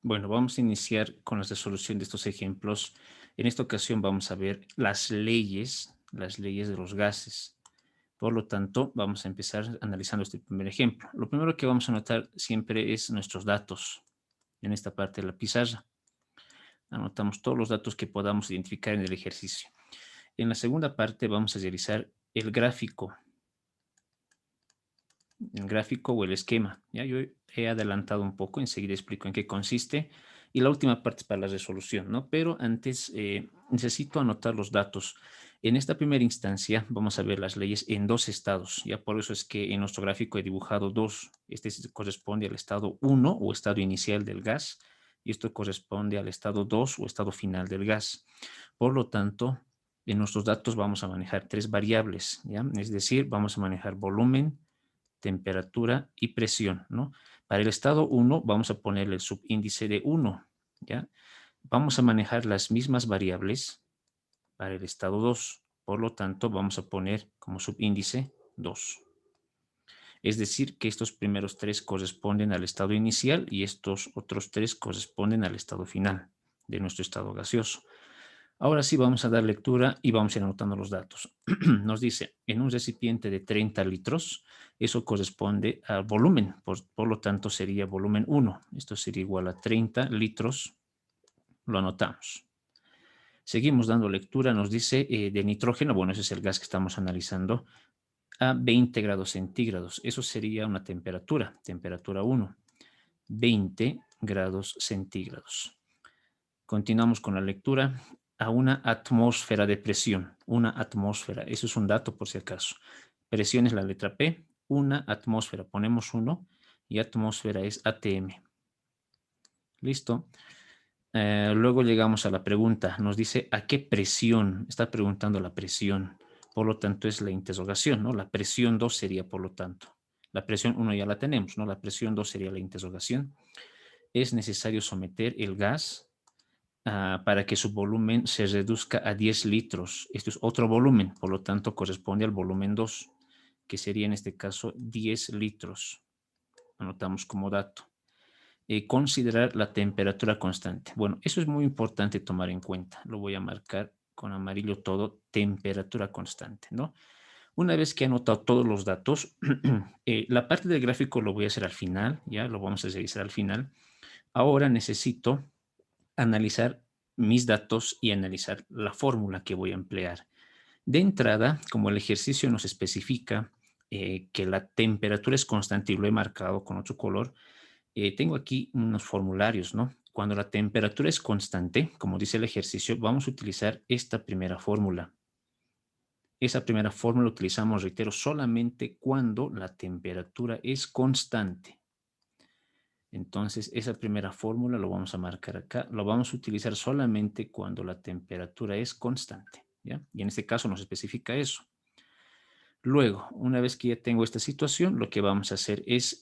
Bueno, vamos a iniciar con la resolución de estos ejemplos. En esta ocasión vamos a ver las leyes de los gases. Por lo tanto, vamos a empezar analizando este primer ejemplo. Lo primero que vamos a notar siempre es nuestros datos en esta parte de la pizarra. Anotamos todos los datos que podamos identificar en el ejercicio. En la segunda parte vamos a realizar el gráfico o el esquema. Ya yo he adelantado un poco, enseguida explico en qué consiste. Y la última parte es para la resolución, ¿no? Pero antes necesito anotar los datos. En esta primera instancia vamos a ver las leyes en dos estados. Ya por eso es que en nuestro gráfico he dibujado dos. Corresponde al estado uno o estado inicial del gas y esto corresponde al estado 2 o estado final del gas. Por lo tanto, en nuestros datos vamos a manejar tres variables, ¿ya? Es decir, vamos a manejar volumen, temperatura y presión, ¿no? Para el estado uno vamos a ponerle el subíndice de uno, ¿ya? Vamos a manejar las mismas variables para el estado 2, por lo tanto vamos a poner como subíndice 2. Es decir, que estos primeros tres corresponden al estado inicial y estos otros tres corresponden al estado final de nuestro estado gaseoso. Ahora sí vamos a dar lectura y vamos a ir anotando los datos. Nos dice, en un recipiente de 30 litros, eso corresponde al volumen, por lo tanto sería volumen uno. Esto sería igual a 30 litros, lo anotamos. Seguimos dando lectura, nos dice de nitrógeno, bueno, ese es el gas que estamos analizando, a 20 grados centígrados. Eso sería una temperatura 1, 20 grados centígrados. Continuamos con la lectura a una atmósfera de presión, una atmósfera, eso es un dato por si acaso. Presión es la letra P, una atmósfera, ponemos 1 y atmósfera es ATM. Listo. Luego llegamos a la pregunta, nos dice ¿a qué presión? Está preguntando la presión, por lo tanto es la interrogación, ¿no? La presión 2 sería por lo tanto. La presión 1 ya la tenemos, ¿no? La presión 2 sería la interrogación. Es necesario someter el gas para que su volumen se reduzca a 10 litros. Esto es otro volumen, por lo tanto corresponde al volumen 2, que sería en este caso 10 litros. Anotamos como dato. Considerar la temperatura constante. Bueno, eso es muy importante tomar en cuenta. Lo voy a marcar con amarillo todo, temperatura constante, ¿no? Una vez que he anotado todos los datos, la parte del gráfico lo voy a hacer al final, ya lo vamos a realizar al final. Ahora necesito analizar mis datos y analizar la fórmula que voy a emplear. De entrada, como el ejercicio nos especifica que la temperatura es constante y lo he marcado con otro color, tengo aquí unos formularios, ¿no? Cuando la temperatura es constante, como dice el ejercicio, vamos a utilizar esta primera fórmula. Esa primera fórmula la utilizamos, reitero, solamente cuando la temperatura es constante. Entonces, esa primera fórmula lo vamos a marcar acá. Lo vamos a utilizar solamente cuando la temperatura es constante, ¿ya? Y en este caso nos especifica eso. Luego, una vez que ya tengo esta situación, lo que vamos a hacer es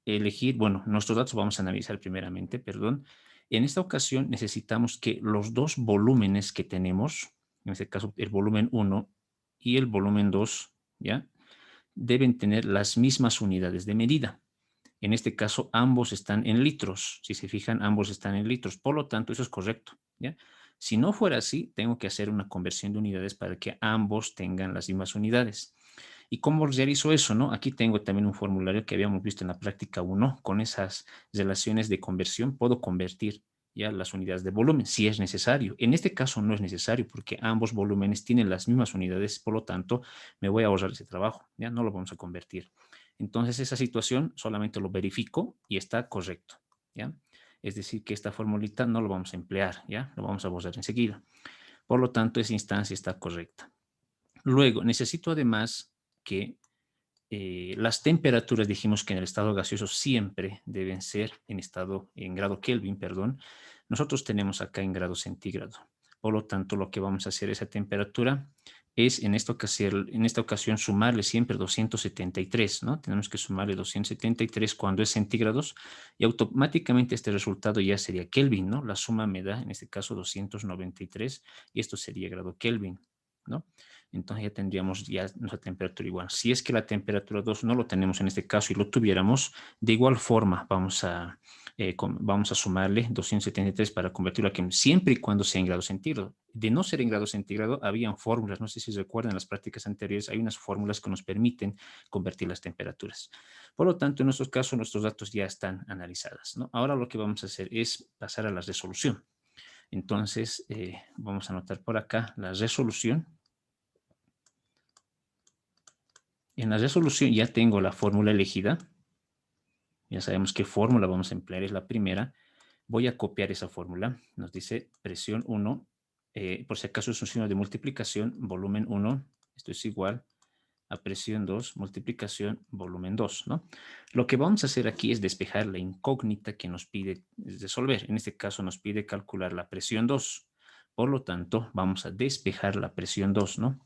elegir, bueno, nuestros datos vamos a analizar primeramente, perdón. En esta ocasión necesitamos que los dos volúmenes que tenemos, en este caso el volumen uno y el volumen 2, ¿ya? Deben tener las mismas unidades de medida. En este caso, ambos están en litros. Si se fijan, ambos están en litros. Por lo tanto, eso es correcto, ¿ya? Si no fuera así, tengo que hacer una conversión de unidades para que ambos tengan las mismas unidades. ¿Y cómo realizo eso, no? Aquí tengo también un formulario que habíamos visto en la práctica 1. Con esas relaciones de conversión puedo convertir ya las unidades de volumen, si es necesario. En este caso no es necesario porque ambos volúmenes tienen las mismas unidades, por lo tanto, me voy a ahorrar ese trabajo, ya no lo vamos a convertir. Entonces, esa situación solamente lo verifico y está correcto, ¿ya? Es decir, que esta formulita no lo vamos a emplear, ¿ya? Lo vamos a borrar enseguida. Por lo tanto, esa instancia está correcta. Luego, necesito además que las temperaturas, dijimos que en el estado gaseoso siempre deben ser en grado Kelvin, perdón. Nosotros tenemos acá en grado centígrado. Por lo tanto, lo que vamos a hacer a esa temperatura es en esta ocasión sumarle siempre 273, ¿no? Tenemos que sumarle 273 cuando es centígrados y automáticamente este resultado ya sería Kelvin, ¿no? La suma me da, en este caso, 293 y esto sería grado Kelvin, ¿no? Entonces ya tendríamos ya nuestra temperatura igual. Si es que la temperatura 2 no lo tenemos en este caso y lo tuviéramos, de igual forma vamos a vamos a sumarle 273 para convertirlo a Kelvin, siempre y cuando sea en grado centígrado. De no ser en grado centígrado, habían fórmulas, no sé si recuerdan en las prácticas anteriores, hay unas fórmulas que nos permiten convertir las temperaturas. Por lo tanto, en nuestro caso, nuestros datos ya están analizados, ¿no? Ahora lo que vamos a hacer es pasar a la resolución. Entonces, vamos a anotar por acá la resolución. En la resolución ya tengo la fórmula elegida. Ya sabemos qué fórmula vamos a emplear, es la primera. Voy a copiar esa fórmula. Nos dice presión 1, por si acaso es un signo de multiplicación, volumen 1, esto es igual a presión 2, multiplicación, volumen 2, ¿no? Lo que vamos a hacer aquí es despejar la incógnita que nos pide resolver. En este caso nos pide calcular la presión 2. Por lo tanto, vamos a despejar la presión 2, ¿no?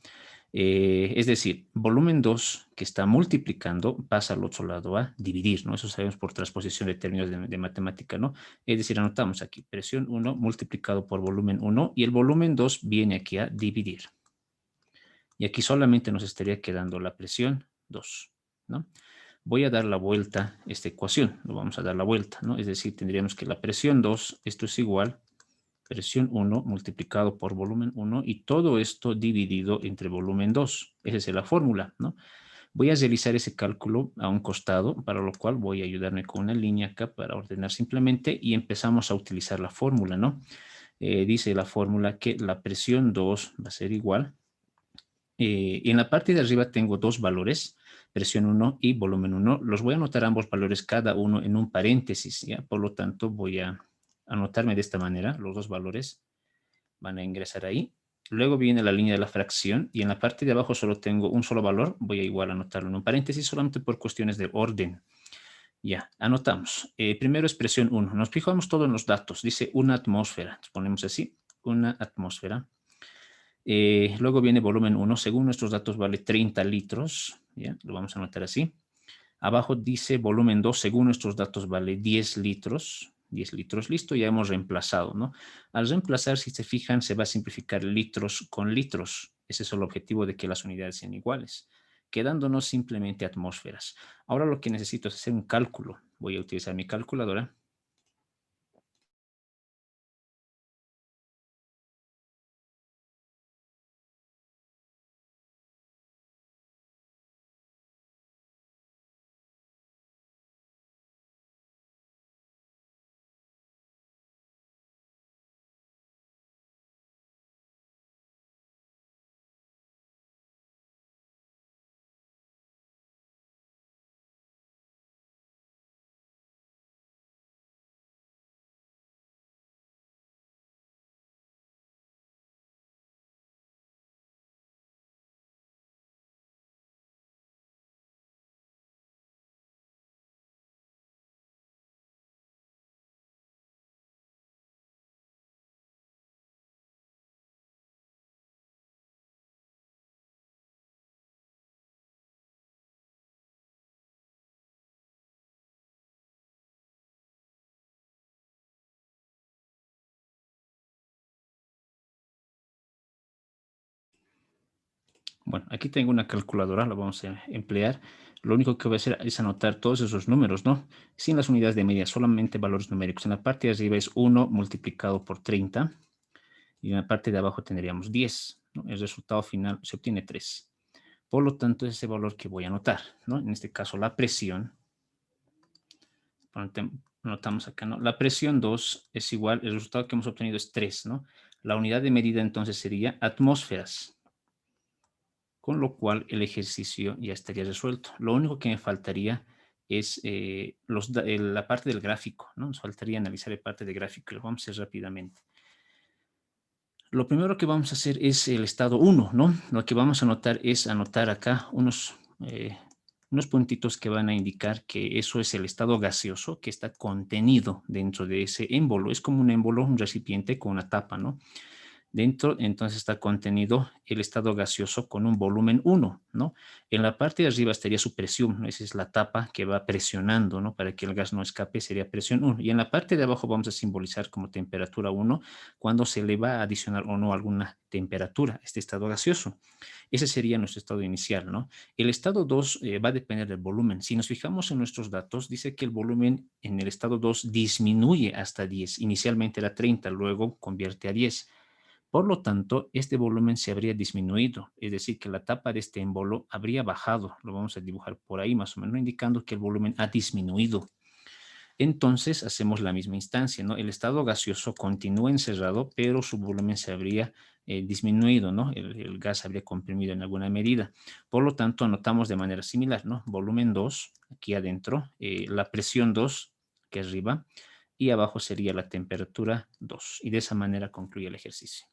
Es decir, volumen 2 que está multiplicando pasa al otro lado a dividir, ¿no? Eso sabemos por transposición de términos de matemática, ¿no? Es decir, anotamos aquí presión 1 multiplicado por volumen 1 y el volumen 2 viene aquí a dividir. Y aquí solamente nos estaría quedando la presión 2, ¿no? Voy a dar la vuelta a esta ecuación, lo vamos a dar la vuelta, ¿no? Es decir, tendríamos que la presión 2, esto es igual presión 1 multiplicado por volumen 1 y todo esto dividido entre volumen 2. Esa es la fórmula, ¿no? Voy a realizar ese cálculo a un costado, para lo cual voy a ayudarme con una línea acá para ordenar simplemente y empezamos a utilizar la fórmula, ¿no? Dice la fórmula que la presión 2 va a ser igual. En la parte de arriba tengo dos valores, presión 1 y volumen 1. Los voy a anotar ambos valores, cada uno en un paréntesis, ¿ya? Por lo tanto, voy a anotarme de esta manera, los dos valores van a ingresar ahí. Luego viene la línea de la fracción y en la parte de abajo solo tengo un solo valor, voy a igual anotarlo en un paréntesis solamente por cuestiones de orden. Ya, anotamos. Primero es presión 1. Nos fijamos todo en los datos. Dice una atmósfera. Nos ponemos así, una atmósfera. Luego viene volumen 1. Según nuestros datos vale 30 litros. ¿Ya? Lo vamos a anotar así. Abajo dice volumen 2. Según nuestros datos vale 10 litros. 10 litros, listo, ya hemos reemplazado, ¿no? Al reemplazar, si se fijan, se va a simplificar litros con litros. Ese es el objetivo de que las unidades sean iguales, quedándonos simplemente atmósferas. Ahora lo que necesito es hacer un cálculo. Voy a utilizar mi calculadora. Bueno, aquí tengo una calculadora, la vamos a emplear. Lo único que voy a hacer es anotar todos esos números, ¿no? Sin las unidades de medida, solamente valores numéricos. En la parte de arriba es 1 multiplicado por 30 y en la parte de abajo tendríamos 10, ¿no? El resultado final se obtiene 3. Por lo tanto, es ese valor que voy a anotar, ¿no? En este caso, la presión, anotamos acá, ¿no? La presión 2 es igual, el resultado que hemos obtenido es 3, ¿no? La unidad de medida entonces sería atmósferas, con lo cual el ejercicio ya estaría resuelto. Lo único que me faltaría es la parte del gráfico, ¿no? Nos faltaría analizar la parte de gráfico, lo vamos a hacer rápidamente. Lo primero que vamos a hacer es el estado 1, ¿no? Lo que vamos a anotar es anotar acá unos puntitos que van a indicar que eso es el estado gaseoso que está contenido dentro de ese émbolo. Es como un émbolo, un recipiente con una tapa, ¿no? Dentro, entonces, está contenido el estado gaseoso con un volumen 1, ¿no? En la parte de arriba estaría su presión, ¿no? Esa es la tapa que va presionando, ¿no? Para que el gas no escape, sería presión 1. Y en la parte de abajo vamos a simbolizar como temperatura 1 cuando se le va a adicionar o no alguna temperatura a este estado gaseoso. Ese sería nuestro estado inicial, ¿no? El estado 2 va a depender del volumen. Si nos fijamos en nuestros datos, dice que el volumen en el estado 2 disminuye hasta 10. Inicialmente era 30, luego convierte a 10. Por lo tanto, este volumen se habría disminuido, es decir, que la tapa de este émbolo habría bajado. Lo vamos a dibujar por ahí más o menos, indicando que el volumen ha disminuido. Entonces hacemos la misma instancia, ¿no? El estado gaseoso continúa encerrado, pero su volumen se habría disminuido, ¿no? El gas habría comprimido en alguna medida. Por lo tanto, anotamos de manera similar, ¿no? Volumen 2 aquí adentro, la presión 2 aquí arriba, y abajo sería la temperatura 2. Y de esa manera concluye el ejercicio.